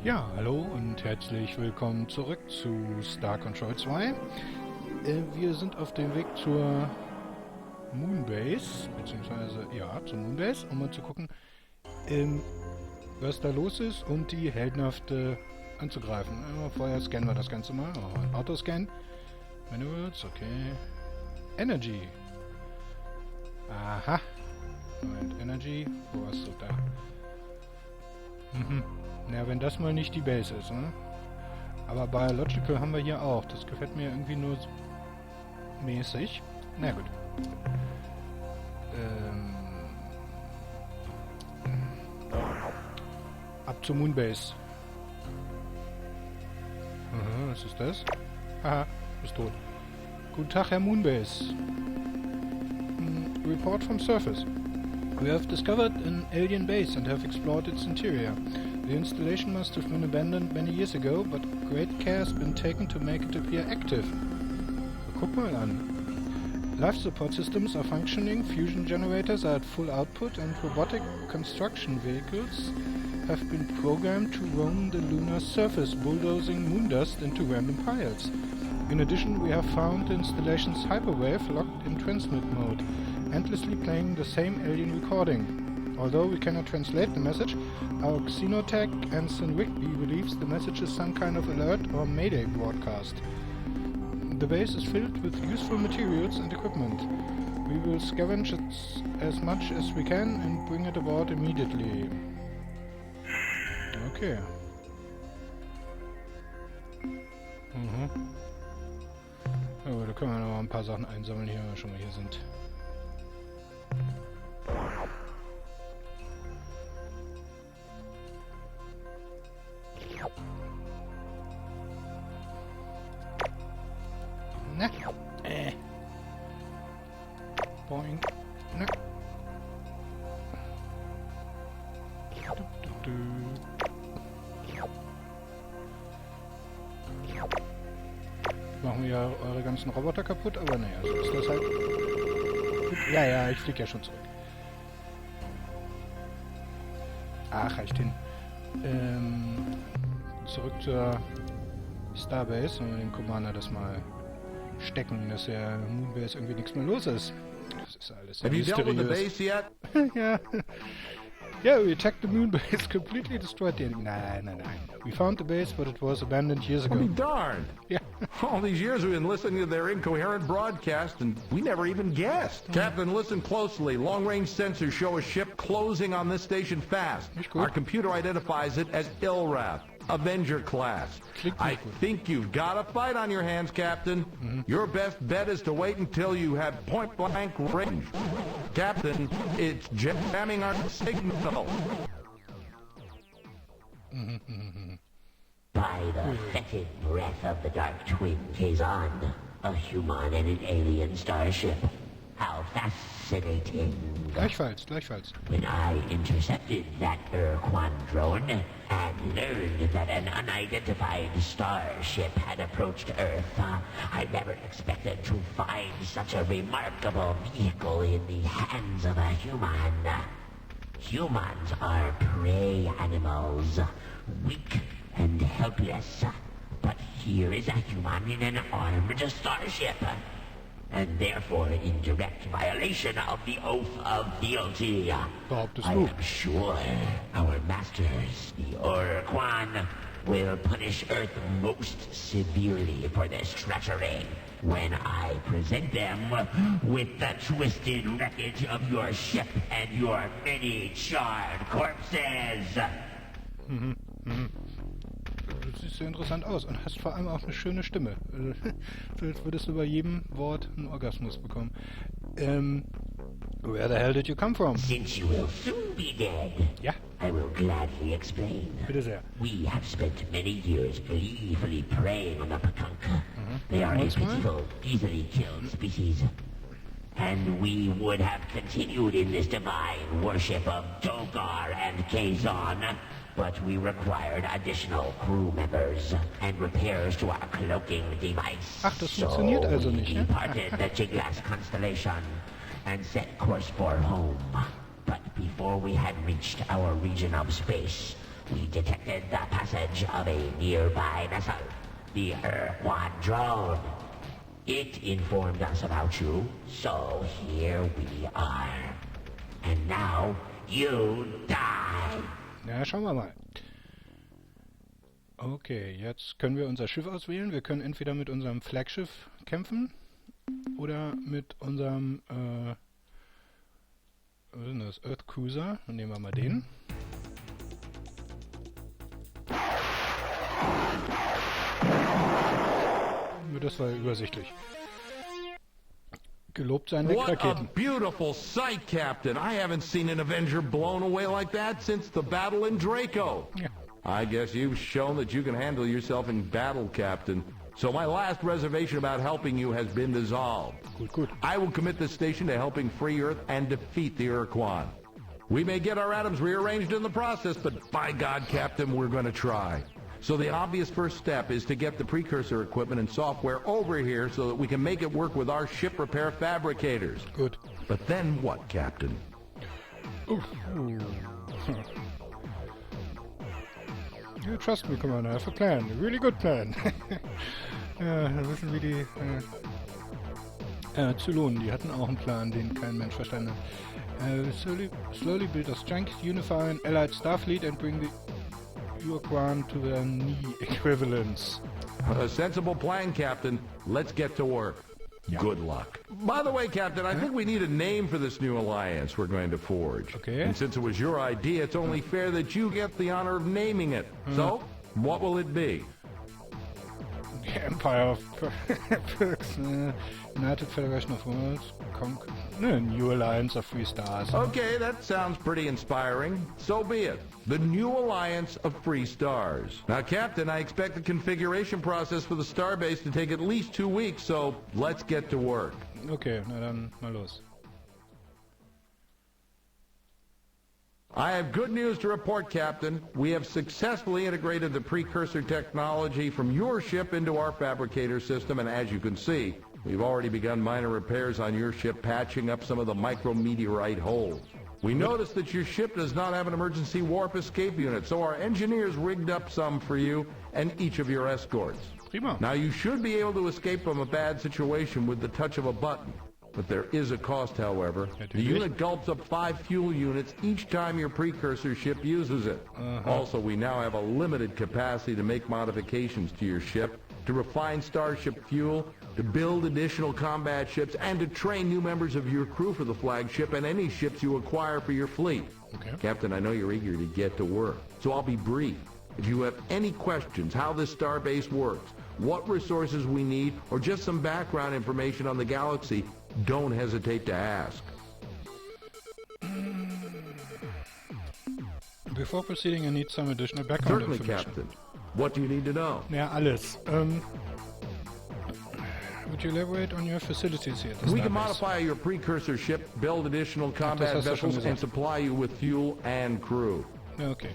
Ja, hallo und herzlich willkommen zurück zu Star Control 2. Wir sind auf dem Weg zur Moonbase, beziehungsweise, ja, zur Moonbase, um mal zu gucken, was da los ist und die heldenhafte anzugreifen. Vorher scannen wir das Ganze mal. Ein Autoscan. Manuals, okay. Energy. Aha. Moment, Energy. Wo warst du da? Ja, wenn das mal nicht die Base ist, ne? Aber Biological haben wir hier auch. Das gefällt mir irgendwie nur mäßig. Na gut. Ab zur Moonbase. Aha, was ist das? Haha, bist tot. Guten Tag, Herr Moonbase. Report from surface. We have discovered an alien base and have explored its interior. The installation must have been abandoned many years ago, but great care has been taken to make it appear active. Guck mal an. Life support systems are functioning, fusion generators are at full output, and robotic construction vehicles have been programmed to roam the lunar surface, bulldozing moon dust into random piles. In addition, we have found the installation's hyperwave locked in transmit mode, endlessly playing the same alien recording. Although we cannot translate the message, our xenotech Ensign Rigby believes the message is some kind of alert or mayday broadcast. The base is filled with useful materials and equipment. We will scavenge it as much as we can and bring it aboard immediately. Okay. Oh, da können wir noch ein paar Sachen einsammeln hier, wenn wir schon mal hier sind. Na. Boing. Na. Machen wir ja eure ganzen Roboter kaputt, aber naja, so ist das halt. Ja, ich fliege ja schon zurück. Ach, reicht hin. Zurück zur Starbase und den Commander das mal stecken, dass der Moonbase irgendwie nichts mehr los ist. Das ist alles sehr mysteriös. Have you dealt with the base yet? Ja. Yeah, we attacked the Moonbase, completely destroyed the enemy. Nein. We found the base, but it was abandoned years ago. I'll be darned. Yeah. All these years we've been listening to their incoherent broadcast, and we never even guessed. Captain, listen closely. Long-range sensors show a ship closing on this station fast. Our computer identifies it as Ilrath, Avenger class. I think you've got a fight on your hands, Captain. Your best bet is to wait until you have point-blank range. Captain, it's jamming our signal. By the fetid breath of the Dark Twin Kazon, a human and an alien starship. How fascinating. Gleichfalls. When I intercepted that Ur-Quan drone and learned that an unidentified starship had approached Earth, I never expected to find such a remarkable vehicle in the hands of a human. Humans are prey animals, weak and helpless. But here is a human in an armed starship. And therefore in direct violation of the oath of fealty. I am sure our masters, the Ur-Quan, will punish Earth most severely for this treachery when I present them with the twisted wreckage of your ship and your many charred corpses. Du siehst sehr interessant aus und hast vor allem auch eine schöne Stimme. Vielleicht würdest du bei jedem Wort einen Orgasmus bekommen. Where the hell did you come from? Since you will soon be dead, Ja. I will gladly explain. Bitte sehr. We have spent many years gleefully preying on the Patunk. They are a pitiful, easily killed species. And we would have continued in this divine worship of Dogar and Kazon, but we required additional crew members and repairs to our cloaking device. Ach, das funktioniert also nicht, we ne? departed the Jiglass constellation and set course for home. But before we had reached our region of space, we detected the passage of a nearby vessel, the Ur-Quan drone. It informed us about you, so here we are. And now, you die! Ja, schauen wir mal. Okay, jetzt können wir unser Schiff auswählen. Wir können entweder mit unserem Flaggschiff kämpfen oder mit unserem was ist denn das? Earth Cruiser. Dann nehmen wir mal den. Das war übersichtlich. Gelobt seien Deckraketen. What a beautiful sight, Captain. I haven't seen an Avenger blown away like that since the battle in Draco. Ja. I guess you've shown that you can handle yourself in battle, Captain. So my last reservation about helping you has been dissolved. Gut, gut. I will commit this station to helping free Earth and defeat the Ur-Quan. We may get our atoms rearranged in the process, but by God, Captain, we're going to try. So the obvious first step is to get the precursor equipment and software over here so that we can make it work with our ship repair fabricators. Gut. But then what, Captain? You trust me, Commander. I have a plan. A really good plan. Ja, wir wissen, wie die Zylonen, die hatten auch einen Plan, den kein Mensch verstanden hat. Slowly build a strength, unify an allied Starfleet and bring the Ur-Quan to their knee equivalents. A sensible plan, Captain. Let's get to work. Yeah. Good luck. By the way, Captain, I think we need a name for this new alliance we're going to forge. Okay. And since it was your idea, it's only fair that you get the honor of naming it. So, what will it be? The Empire of Pirx, United Federation of Worlds, New Alliance of Free Stars. Okay, that sounds pretty inspiring. So be it. The New Alliance of Free Stars. Now, Captain, I expect the configuration process for the starbase to take at least 2 weeks, so let's get to work. Okay, na dann mal los. I have good news to report, Captain. We have successfully integrated the precursor technology from your ship into our fabricator system, and as you can see, we've already begun minor repairs on your ship, patching up some of the micrometeorite holes. We noticed that your ship does not have an emergency warp escape unit, so our engineers rigged up some for you and each of your escorts. Prima. Now, you should be able to escape from a bad situation with the touch of a button. But there is a cost, however. The unit gulps up 5 fuel units each time your precursor ship uses it. Also, we now have a limited capacity to make modifications to your ship, to refine starship fuel, to build additional combat ships, and to train new members of your crew for the flagship and any ships you acquire for your fleet. Okay. Captain, I know you're eager to get to work, so I'll be brief. If you have any questions how this starbase works, what resources we need, or just some background information on the galaxy, don't hesitate to ask. Before proceeding, I need some additional background Certainly, information. Captain. What do you need to know? Ja, alles. Would you elaborate on your facilities here? We can modify your precursor ship, build additional combat hast du schon vessels, and gesagt. supply you with fuel and crew. Okay.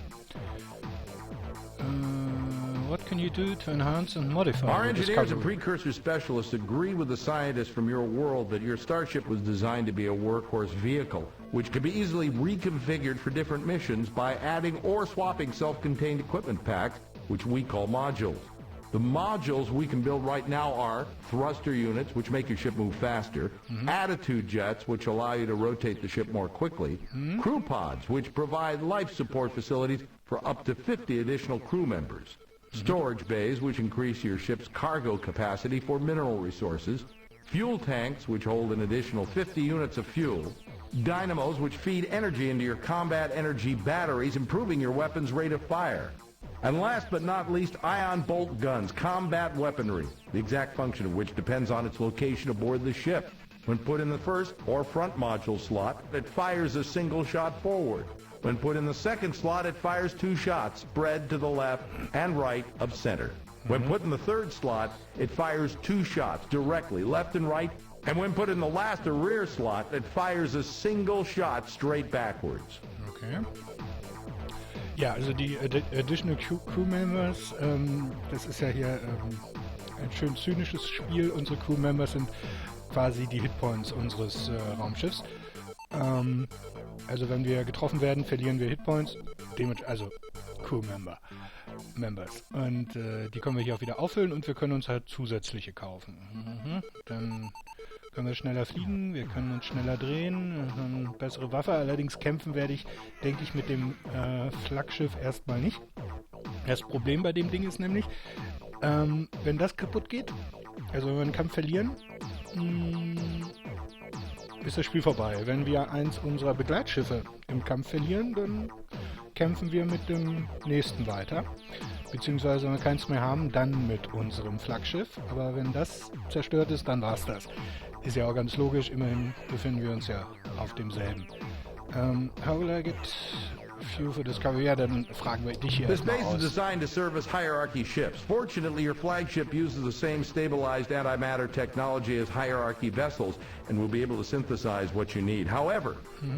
What can you do to enhance and modify Our your engineers and discovery? precursor specialists agree with the scientists from your world that your starship was designed to be a workhorse vehicle, which can be easily reconfigured for different missions by adding or swapping self-contained equipment packs, which we call modules. The modules we can build right now are thruster units, which make your ship move faster, attitude jets, which allow you to rotate the ship more quickly, crew pods, which provide life support facilities for up to 50 additional crew members, storage bays, which increase your ship's cargo capacity for mineral resources, fuel tanks, which hold an additional 50 units of fuel, dynamos, which feed energy into your combat energy batteries, improving your weapon's rate of fire. And last but not least, ion bolt guns, combat weaponry, the exact function of which depends on its location aboard the ship. When put in the first or front module slot, it fires a single shot forward. When put in the second slot, it fires 2 shots, spread to the left and right of center. When put in the third slot, it fires 2 shots directly, left and right. And when put in the last or rear slot, it fires a single shot straight backwards. Okay. Ja, also die Additional Crew Members, das ist ja hier ein schön zynisches Spiel. Unsere Crew Members sind quasi die Hitpoints unseres Raumschiffs. Also wenn wir getroffen werden, verlieren wir Hitpoints. Also Members. Und die können wir hier auch wieder auffüllen und wir können uns halt zusätzliche kaufen. Dann können wir schneller fliegen, wir können uns schneller drehen, bessere Waffe. Allerdings kämpfen werde ich, denke ich, mit dem Flaggschiff erstmal nicht. Das Problem bei dem Ding ist nämlich, wenn das kaputt geht, also wenn wir einen Kampf verlieren, ist das Spiel vorbei. Wenn wir eins unserer Begleitschiffe im Kampf verlieren, dann kämpfen wir mit dem nächsten weiter. Beziehungsweise, wenn wir keins mehr haben, dann mit unserem Flaggschiff. Aber wenn das zerstört ist, dann war's das. Ist ja auch ganz logisch, immerhin befinden wir uns ja auf demselben. How will I get fuel for discovery? Ja, dann fragen wir dich hier This erstmal base is aus. designed to serve as hierarchy ships. Fortunately, your flagship uses the same stabilized antimatter technology as hierarchy vessels and will be able to synthesize what you need. However,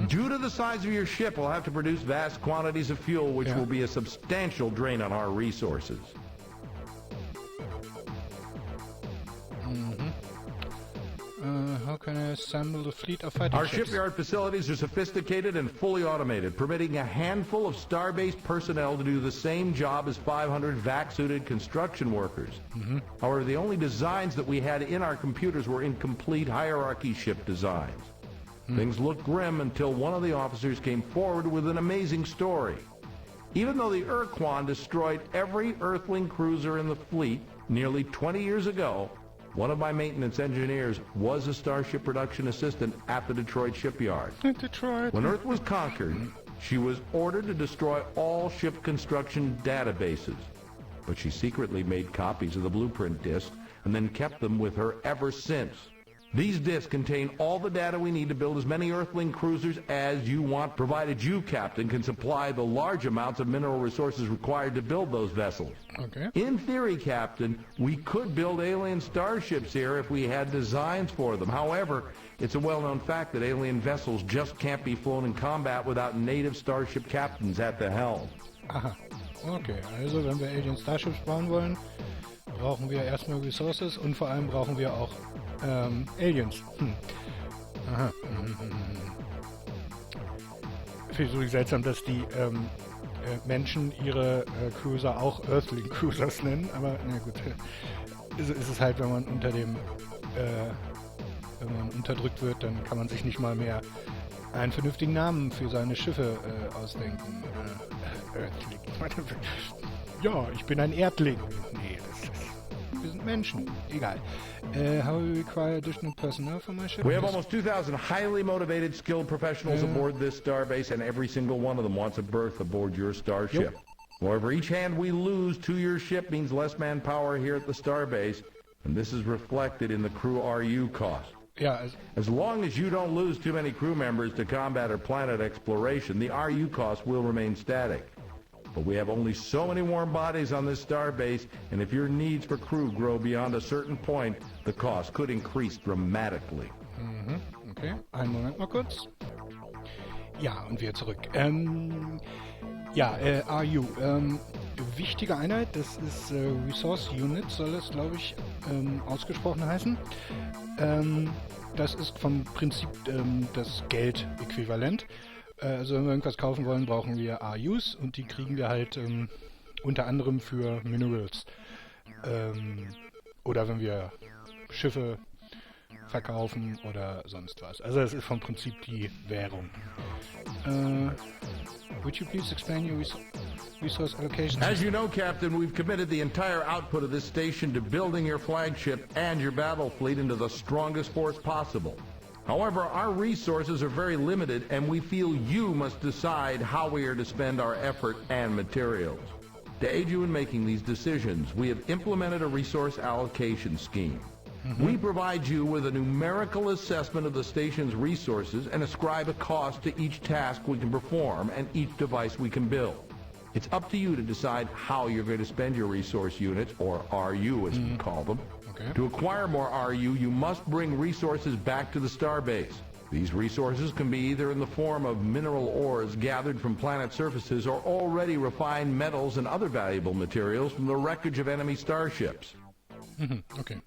due to the size of your ship, we'll have to produce vast quantities of fuel, which will be a substantial drain on our resources. How can I assemble a fleet of fighting Our ships? shipyard facilities are sophisticated and fully automated, permitting a handful of Starbase personnel to do the same job as 500 vac-suited construction workers. However, the only designs that we had in our computers were incomplete hierarchy ship designs. Things looked grim until one of the officers came forward with an amazing story. Even though the Ur-Quan destroyed every Earthling cruiser in the fleet nearly 20 years ago, one of my maintenance engineers was a Starship production assistant at the Detroit shipyard. Detroit. When Earth was conquered, she was ordered to destroy all ship construction databases. But she secretly made copies of the blueprint discs and then kept them with her ever since. These discs contain all the data we need to build as many Earthling cruisers as you want, provided you, Captain, can supply the large amounts of mineral resources required to build those vessels. Okay. In theory, Captain, we could build alien starships here if we had designs for them. However, it's a well-known fact that alien vessels just can't be flown in combat without native starship captains at the helm. Aha. Okay, also wenn wir Alien Starships bauen wollen, brauchen wir erstmal Resources und vor allem brauchen wir auch Aliens. Aha. Finde ich so seltsam, dass die Menschen ihre Cruiser auch Earthling Cruisers nennen, aber na gut. Ist es halt, wenn man wenn man unterdrückt wird, dann kann man sich nicht mal mehr einen vernünftigen Namen für seine Schiffe ausdenken. Earthling. Ja, ich bin ein Erdling. Nee, wir sind Menschen. Egal. How will we require additional personnel for my ship? We have almost 2,000 highly motivated, skilled professionals aboard this starbase, and every single one of them wants a berth aboard your starship. However, each hand we lose to your ship means less manpower here at the starbase, and this is reflected in the crew RU cost. Ja, As long as you don't lose too many crew members to combat or planet exploration, the RU cost will remain static. But we have only so many warm bodies on this starbase, and if your needs for crew grow beyond a certain point, the cost could increase dramatically. okay. Einen Moment mal kurz. Ja, und wir zurück. RU. Wichtige Einheit, das ist Resource Unit, soll es, glaube ich, ausgesprochen heißen. Das ist vom Prinzip das Geld-Äquivalent. Also wenn wir irgendwas kaufen wollen, brauchen wir RUs und die kriegen wir halt unter anderem für Minerals. Oder wenn wir Schiffe verkaufen oder sonst was. Also das ist vom Prinzip die Währung. Would you please explain your resource allocation? As you know, Captain, we've committed the entire output of this station to building your flagship and your battle fleet into the strongest force possible. However, our resources are very limited, and we feel you must decide how we are to spend our effort and materials. To aid you in making these decisions, we have implemented a resource allocation scheme. We provide you with a numerical assessment of the station's resources and ascribe a cost to each task we can perform and each device we can build. It's up to you to decide how you're going to spend your resource units, or RU as we call them. Okay. To acquire more RU, you must bring resources back to the starbase. These resources can be either in the form of mineral ores gathered from planet surfaces or already refined metals and other valuable materials from the wreckage of enemy starships. Okay.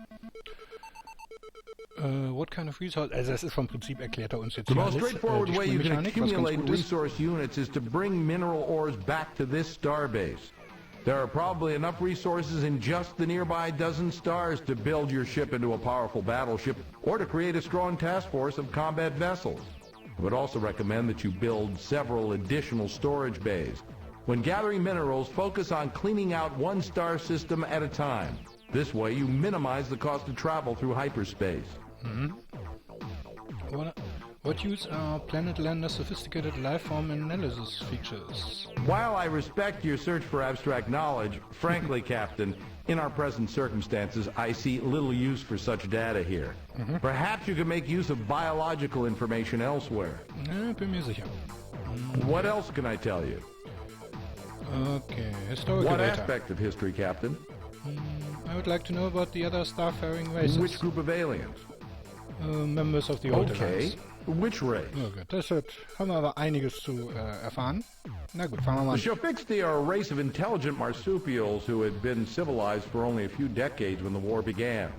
What kind of resource? Also das ist vom Prinzip, erklärt er uns jetzt The hier most alles. straightforward way you can Spielmechanik, was ganz accumulate gut ist. resource units is to bring mineral ores back to this starbase. There are probably enough resources in just the nearby dozen stars to build your ship into a powerful battleship or to create a strong task force of combat vessels. I would also recommend that you build several additional storage bays. When gathering minerals, focus on cleaning out one star system at a time. This way you minimize the cost of travel through hyperspace. What use are Planet Lander's sophisticated lifeform analysis features? While I respect your search for abstract knowledge, frankly, Captain, in our present circumstances, I see little use for such data here. Perhaps you could make use of biological information elsewhere. Bin mir sicher. What else can I tell you? Okay, historical What data. aspect of history, Captain? I would like to know about the other starfaring races. Which group of aliens? Members of the Old Okay. Alliance. Which race? Oh gut, haben wir aber einiges zu erfahren. Na gut, fangen wir mal The an. Shofixti are a race of intelligent marsupials who had been civilized for only a few decades when the war began.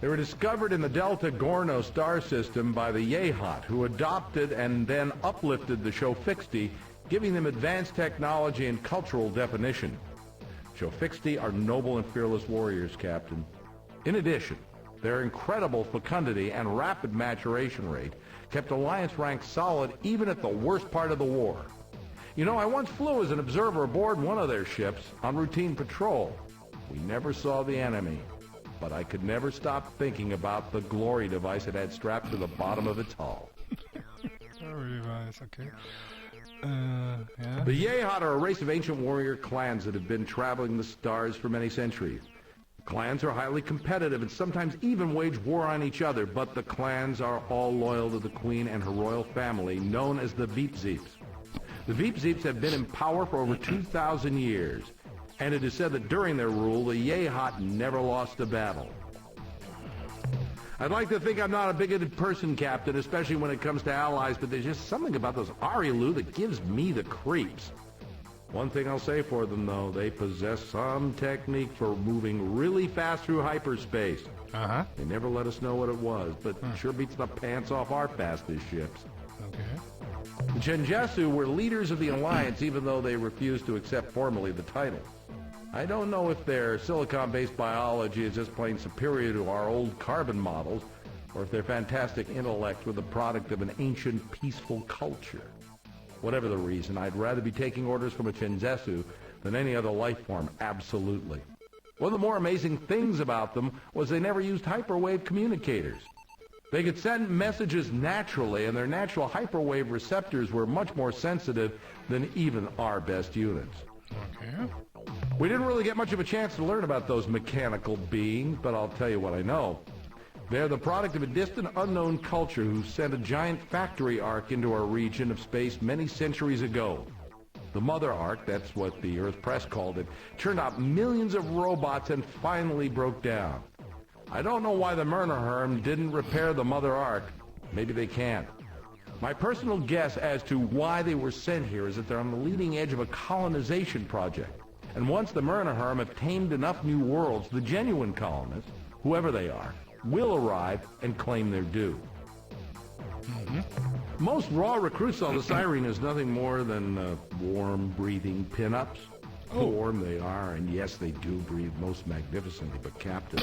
They were discovered in the Delta Gorno star system by the Yehat, who adopted and then uplifted the Shofixti, giving them advanced technology and cultural definition. Shofixti are noble and fearless warriors, Captain. In addition, their incredible fecundity and rapid maturation rate kept Alliance rank solid even at the worst part of the war. You know, I once flew as an observer aboard one of their ships on routine patrol. We never saw the enemy, but I could never stop thinking about the glory device it had strapped to the bottom of its hull. Sorry, weiß, okay. Ja. The Yehat are a race of ancient warrior clans that have been traveling the stars for many centuries. Clans are highly competitive and sometimes even wage war on each other, but the clans are all loyal to the Queen and her royal family, known as the Veepzeeps. The Veepzeeps have been in power for over 2,000 years, and it is said that during their rule, the Yehat never lost a battle. I'd like to think I'm not a bigoted person, Captain, especially when it comes to allies, but there's just something about those Arilu that gives me the creeps. One thing I'll say for them, though, they possess some technique for moving really fast through hyperspace. They never let us know what it was, but sure beats the pants off our fastest ships. Okay. The Chenjesu were leaders of the Alliance, even though they refused to accept formally the title. I don't know if their silicon-based biology is just plain superior to our old carbon models, or if their fantastic intellect were the product of an ancient, peaceful culture. Whatever the reason, I'd rather be taking orders from a Chenjesu than any other life form, absolutely. One of the more amazing things about them was they never used hyperwave communicators. They could send messages naturally, and their natural hyperwave receptors were much more sensitive than even our best units. Okay. We didn't really get much of a chance to learn about those mechanical beings, but I'll tell you what I know. They're the product of a distant, unknown culture who sent a giant factory arc into our region of space many centuries ago. The Mother Arc, that's what the Earth Press called it, turned out millions of robots and finally broke down. I don't know why the Myrnaherm didn't repair the Mother Arc. Maybe they can't. My personal guess as to why they were sent here is that they're on the leading edge of a colonization project. And once the Myrnaherm have tamed enough new worlds, the genuine colonists, whoever they are, will arrive and claim their due. Most raw recruits on the Siren is nothing more than warm, breathing pin-ups. Warm they are, and yes, they do breathe most magnificently, but Captain,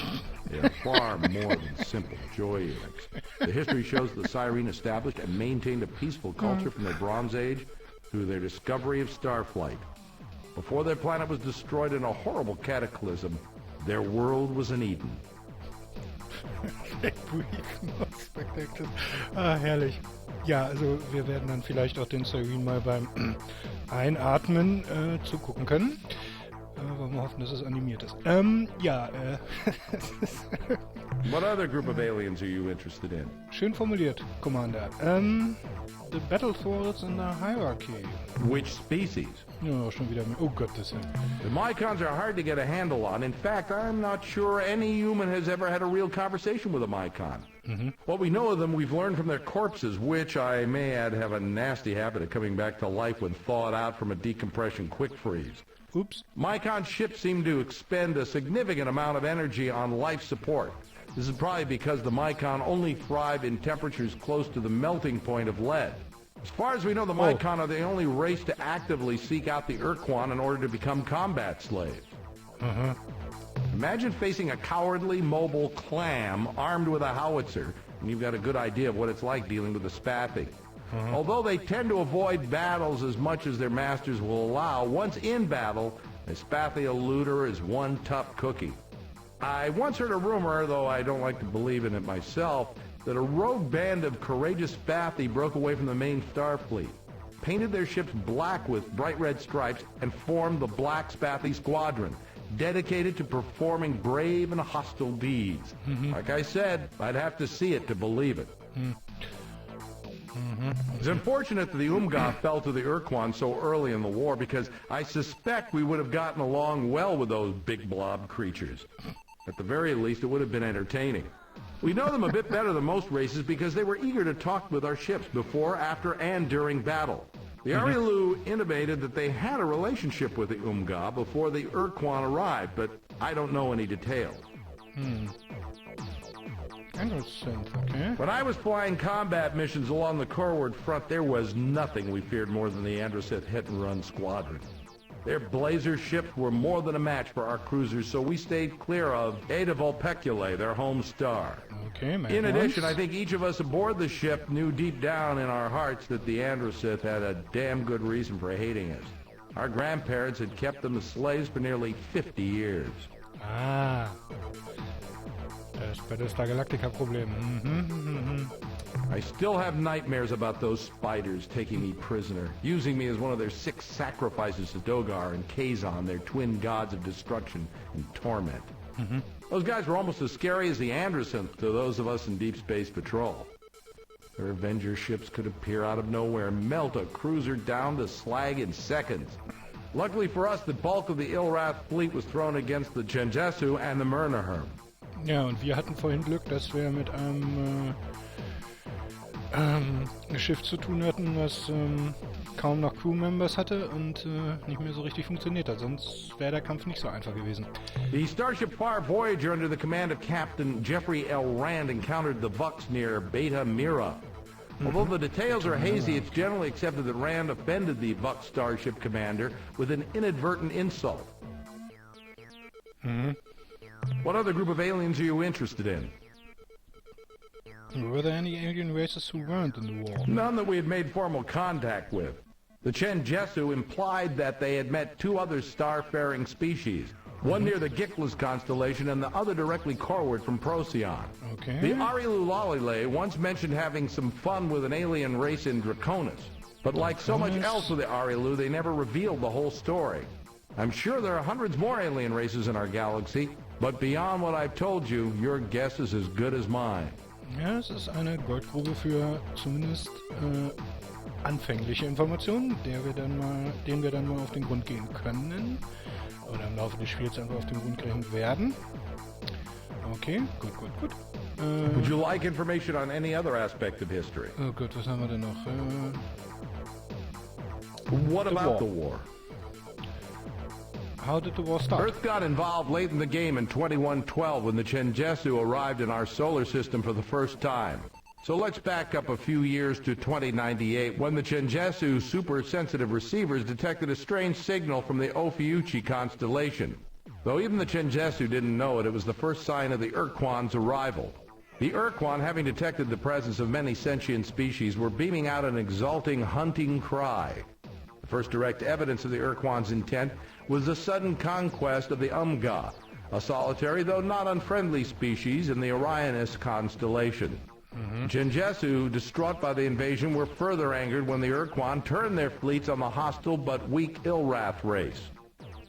they are far more than simple joy units. The history shows the Siren established and maintained a peaceful culture from their Bronze Age through their discovery of starflight. Before their planet was destroyed in a horrible cataclysm, their world was an Eden. Herrlich. Ja, also wir werden dann vielleicht auch den Serene mal beim Einatmen zugucken können. Wollen wir hoffen, dass es animiert ist. What other group of aliens are you interested in? Schön formuliert, Commander. The battle thwarts in the hierarchy. Which species? Ja, schon wieder mit. Oh Gott, das ist The Mycons are hard to get a handle on. In fact, I'm not sure any human has ever had a real conversation with a Mycon. What we know of them, we've learned from their corpses, which, I may add, have a nasty habit of coming back to life when thawed out from a decompression quick freeze. Oops. Mycon ships seem to expend a significant amount of energy on life support. This is probably because the Mycon only thrive in temperatures close to the melting point of lead. As far as we know, the Mycon are the only race to actively seek out the Ur-Quan in order to become combat slaves. Imagine facing a cowardly, mobile clam armed with a howitzer, and you've got a good idea of what it's like dealing with a Spathi. Although they tend to avoid battles as much as their masters will allow, once in battle, a Spathi eluder is one tough cookie. I once heard a rumor, though I don't like to believe in it myself, that a rogue band of courageous Spathi broke away from the main star fleet, painted their ships black with bright red stripes, and formed the Black Spathi Squadron, dedicated to performing brave and hostile deeds. Like I said, I'd have to see it to believe it. It's unfortunate that the Umga fell to the Ur-Quan so early in the war, because I suspect we would have gotten along well with those big blob creatures. At the very least, it would have been entertaining. We know them a bit better than most races because they were eager to talk with our ships before, after, and during battle. The Arilu intimated that they had a relationship with the Umga before the Ur-Quan arrived, but I don't know any details. Okay. When I was flying combat missions along the Corward Front, there was nothing we feared more than the Androsith hit-and-run squadron. Their blazer ships were more than a match for our cruisers, so we stayed clear of Eta Vulpeculae, their home star. Okay, man. In addition, I think each of us aboard the ship knew deep down in our hearts that the Androsith had a damn good reason for hating us. Our grandparents had kept them as slaves for nearly 50 years. Ah. Das Battlestar Galactica-Problem. I still have nightmares about those spiders taking me prisoner, using me as one of their 6 sacrifices to Dogar and Kazon, their twin gods of destruction and torment. Those guys were almost as scary as the Androsynth to those of us in Deep Space Patrol. Their Avenger ships could appear out of nowhere and melt a cruiser down to slag in seconds. Luckily for us, the bulk of the Ilrath fleet was thrown against the Chenjesu and the Myrnaherm. Ja, und wir hatten vorhin Glück, dass wir mit einem Schiff zu tun hatten, was kaum noch Crewmembers hatte und nicht mehr so richtig funktioniert hat. Sonst wäre der Kampf nicht so einfach gewesen. The Starship Far Voyager under the command of Captain Jeffrey L. Rand encountered the Vux near Beta Mira. Although the details are hazy, it's generally accepted that Rand offended the Vux starship commander with an inadvertent insult. What other group of aliens are you interested in? Were there any alien races who weren't in the war? None that we had made formal contact with. The Chenjesu implied that they had met 2 other star-faring species, one near the Gickless constellation and the other directly corward from Procyon. Okay. The Arilu Lalile once mentioned having some fun with an alien race in Draconis, but like so much else with the Arilu, they never revealed the whole story. I'm sure there are hundreds more alien races in our galaxy, but beyond what I've told you, your guess is as good as mine. Ja, es ist eine Goldgrube für zumindest anfängliche Informationen, denen wir dann mal auf den Grund gehen können. Oder im Laufe des Spiels einfach auf den Grund gehen werden. Okay, gut. Would you like information on any other aspect of history? Oh Gott, was haben wir denn noch? What about the war? How did the war start? Earth got involved late in the game in 2112 when the Chenjesu arrived in our solar system for the first time. So let's back up a few years to 2098 when the Chenjesu super-sensitive receivers detected a strange signal from the Ophiuchi constellation. Though even the Chenjesu didn't know it, it was the first sign of the Ur-Quan's arrival. The Ur-Quan, having detected the presence of many sentient species, were beaming out an exulting hunting cry. The first direct evidence of the Ur-Quan's intent was the sudden conquest of the Umga, a solitary though not unfriendly species in the Orionis constellation. Chenjesu, distraught by the invasion, were further angered when the Ur-Quan turned their fleets on the hostile but weak Ilrath race.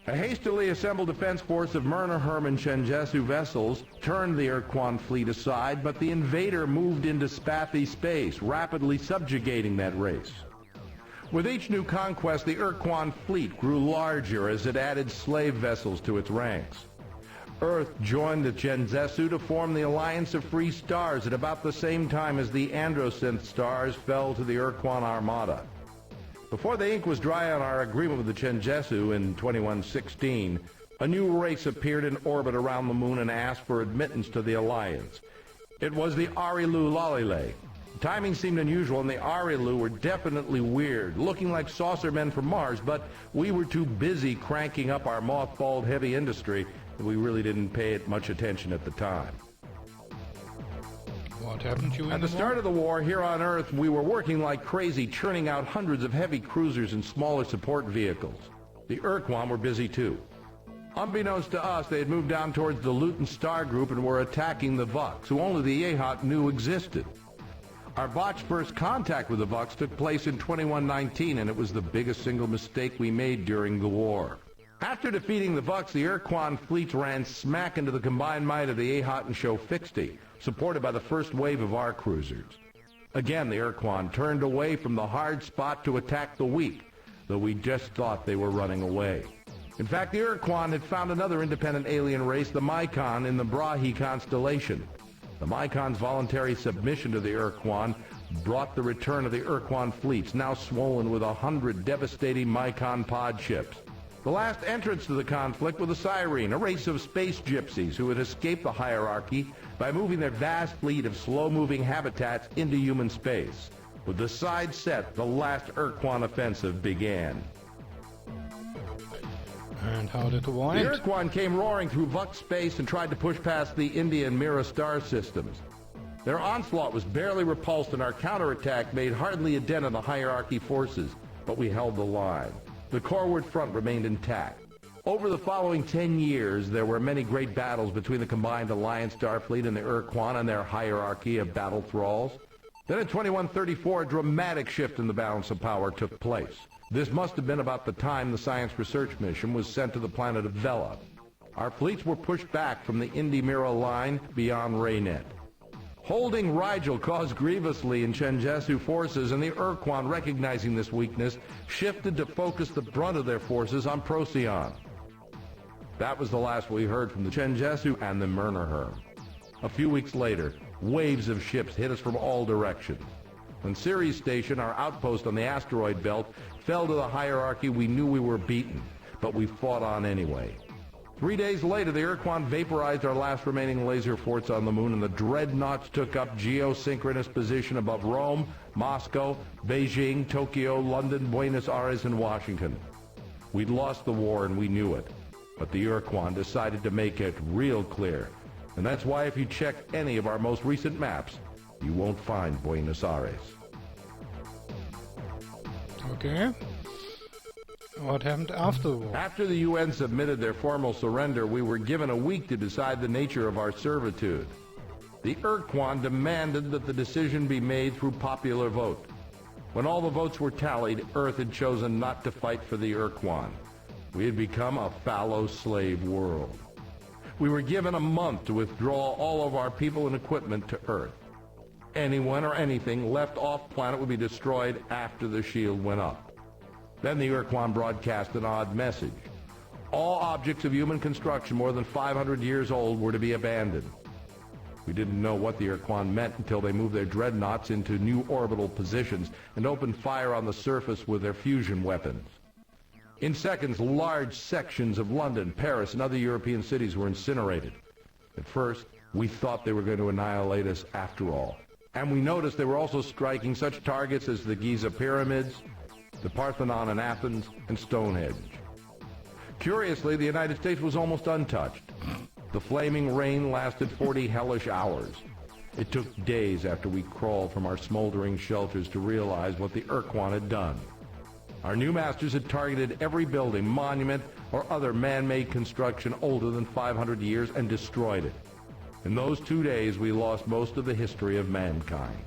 A hastily assembled defense force of Myrnaherm and Chenjesu vessels turned the Ur-Quan fleet aside, but the invader moved into Spathi space, rapidly subjugating that race. With each new conquest, the Ur-Quan fleet grew larger as it added slave vessels to its ranks. Earth joined the Chenjesu to form the Alliance of Free Stars at about the same time as the Androsynth stars fell to the Ur-Quan Armada. Before the ink was dry on our agreement with the Chenjesu in 2116, A new race appeared in orbit around the moon and asked for admittance to the Alliance. It was the Arilu Lalile. Timing seemed unusual, and the Arilu were definitely weird, looking like saucer men from Mars, but we were too busy cranking up our mothballed heavy industry that we really didn't pay it much attention at the time. What happened to you At the start of the war, here on Earth, we were working like crazy, churning out hundreds of heavy cruisers and smaller support vehicles. The Ur-Quan were busy too. Unbeknownst to us, they had moved down towards the Luton Star Group and were attacking the Vux, who only the Yehat knew existed. Our botched first contact with the Vux took place in 2119, and it was the biggest single mistake we made during the war. After defeating the Vux, the Ur-Quan fleets ran smack into the combined might of the Yehat and Shofixti, supported by the first wave of our cruisers. Again, the Ur-Quan turned away from the hard spot to attack the weak, though we just thought they were running away. In fact, the Ur-Quan had found another independent alien race, the Mycon, in the Brahe constellation. The Mycon's voluntary submission to the Ur-Quan brought the return of the Ur-Quan fleets, now swollen with 100 devastating Mycon pod ships. The last entrants to the conflict were the Cyrene, a race of space gypsies who had escaped the hierarchy by moving their vast fleet of slow-moving habitats into human space. With the side set, the last Ur-Quan offensive began. And how did the war end? The Ur-Quan came roaring through Vux space and tried to push past the India and Mira star systems. Their onslaught was barely repulsed, and our counterattack made hardly a dent in the hierarchy forces, but we held the line. The coreward front remained intact. Over the following 10 years, there were many great battles between the combined Alliance Starfleet and the Ur-Quan and their hierarchy of battle thralls. Then in 2134, a dramatic shift in the balance of power took place. This must have been about the time the science research mission was sent to the planet of Vela. Our fleets were pushed back from the Indy-Mira line beyond Raynet. Holding Rigel caused grievously in Chenjesu forces, and the Ur-Quan, recognizing this weakness, shifted to focus the brunt of their forces on Procyon. That was the last we heard from the Chenjesu and the Murnaher. A few weeks later, waves of ships hit us from all directions. When Ceres Station, our outpost on the asteroid belt, fell to the hierarchy, we knew we were beaten, but we fought on anyway. 3 days later, the Ur-Quan vaporized our last remaining laser forts on the moon, and the dreadnoughts took up geosynchronous position above Rome, Moscow, Beijing, Tokyo, London, Buenos Aires, and Washington. We'd lost the war, and we knew it, but the Ur-Quan decided to make it real clear, and that's why if you check any of our most recent maps, you won't find Buenos Aires. Okay. What happened after the war? After the UN submitted their formal surrender, we were given a week to decide the nature of our servitude. The Ur-Quan demanded that the decision be made through popular vote. When all the votes were tallied, Earth had chosen not to fight for the Ur-Quan. We had become a fallow slave world. We were given a month to withdraw all of our people and equipment to Earth. Anyone or anything left off-planet would be destroyed after the shield went up. Then the Ur-Quan broadcast an odd message. All objects of human construction more than 500 years old were to be abandoned. We didn't know what the Ur-Quan meant until they moved their dreadnoughts into new orbital positions and opened fire on the surface with their fusion weapons. In seconds, large sections of London, Paris, and other European cities were incinerated. At first, we thought they were going to annihilate us after all. And we noticed they were also striking such targets as the Giza Pyramids, the Parthenon in Athens, and Stonehenge. Curiously, the United States was almost untouched. The flaming rain lasted 40 hellish hours. It took days after we crawled from our smoldering shelters to realize what the Ur-Quan had done. Our new masters had targeted every building, monument, or other man-made construction older than 500 years and destroyed it. In those 2 days, we lost most of the history of mankind.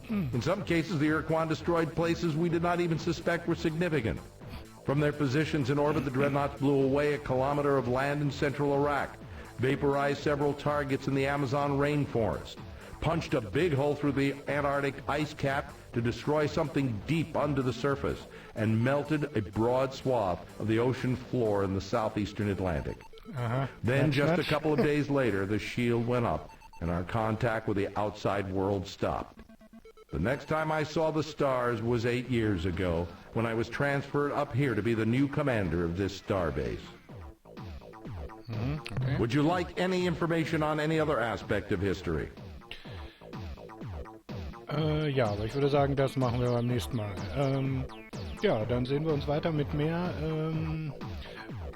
In some cases, the Ur-Quan destroyed places we did not even suspect were significant. From their positions in orbit, the dreadnoughts blew away a kilometer of land in central Iraq, vaporized several targets in the Amazon rainforest, punched a big hole through the Antarctic ice cap to destroy something deep under the surface, and melted a broad swath of the ocean floor in the southeastern Atlantic. Then, just a couple of days later, the shield went up, and our contact with the outside world stopped. The next time I saw the stars was 8 years ago, when I was transferred up here to be the new commander of this starbase. Okay. Would you like any information on any other aspect of history? Ja, aber ich würde sagen, das machen wir beim nächsten Mal. Ja, dann sehen wir uns weiter mit mehr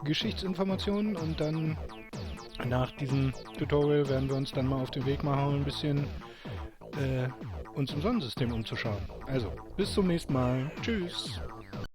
Geschichtsinformationen und dann nach diesem Tutorial werden wir uns dann mal auf den Weg machen, ein bisschen uns im Sonnensystem umzuschauen. Also, bis zum nächsten Mal. Tschüss!